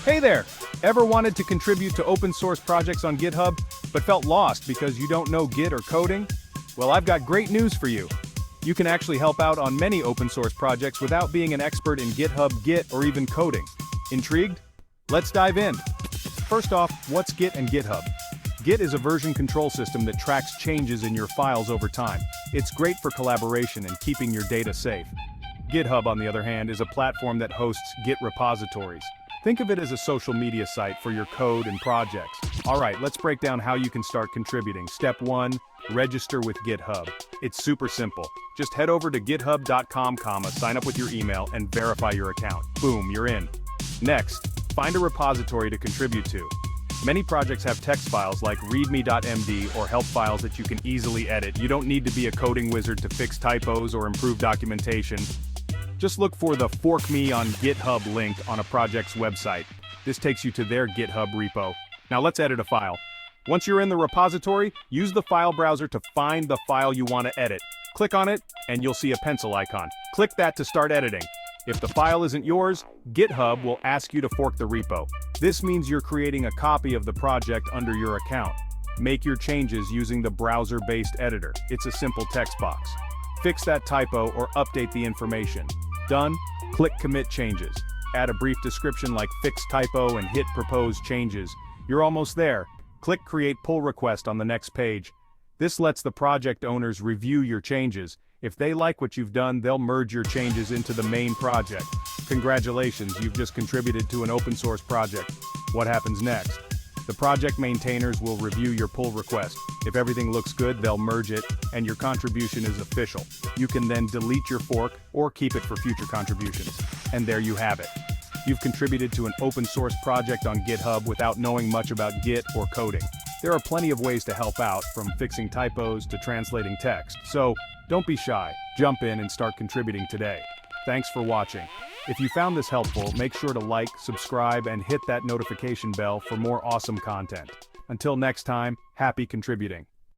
Hey there! Ever wanted to contribute to open source projects on GitHub, but felt lost because you don't know Git or coding? Well, I've got great news for you. You can actually help out on many open source projects without being an expert in GitHub, Git, or even coding. Intrigued? Let's dive in. First off, what's Git and GitHub? Git is a version control system that tracks changes in your files over time. It's great for collaboration and keeping your data safe. GitHub, on the other hand, is a platform that hosts Git repositories. Think of it as a social media site for your code and projects. Alright, let's break down how you can start contributing. Step 1. Register with GitHub. It's super simple. Just head over to github.com, sign up with your email, and verify your account. Boom, you're in. Next, find a repository to contribute to. Many projects have text files like readme.md or help files that you can easily edit. You don't need to be a coding wizard to fix typos or improve documentation. Just look for the Fork Me on GitHub link on a project's website. This takes you to their GitHub repo. Now let's edit a file. Once you're in the repository, use the file browser to find the file you want to edit. Click on it, and you'll see a pencil icon. Click that to start editing. If the file isn't yours, GitHub will ask you to fork the repo. This means you're creating a copy of the project under your account. Make your changes using the browser-based editor. It's a simple text box. Fix that typo or update the information. Done? Click Commit Changes. Add a brief description like fix typo and hit Propose Changes. You're almost there. Click Create Pull Request on the next page. This lets the project owners review your changes. If they like what you've done, they'll merge your changes into the main project. Congratulations, you've just contributed to an open source project. What happens next? The project maintainers will review your pull request. If everything looks good, they'll merge it, and your contribution is official. You can then delete your fork, or keep it for future contributions. And there you have it. You've contributed to an open source project on GitHub without knowing much about Git or coding. There are plenty of ways to help out, from fixing typos to translating text. So, don't be shy. Jump in and start contributing today. Thanks for watching. If you found this helpful, make sure to like, subscribe, and hit that notification bell for more awesome content. Until next time, happy contributing.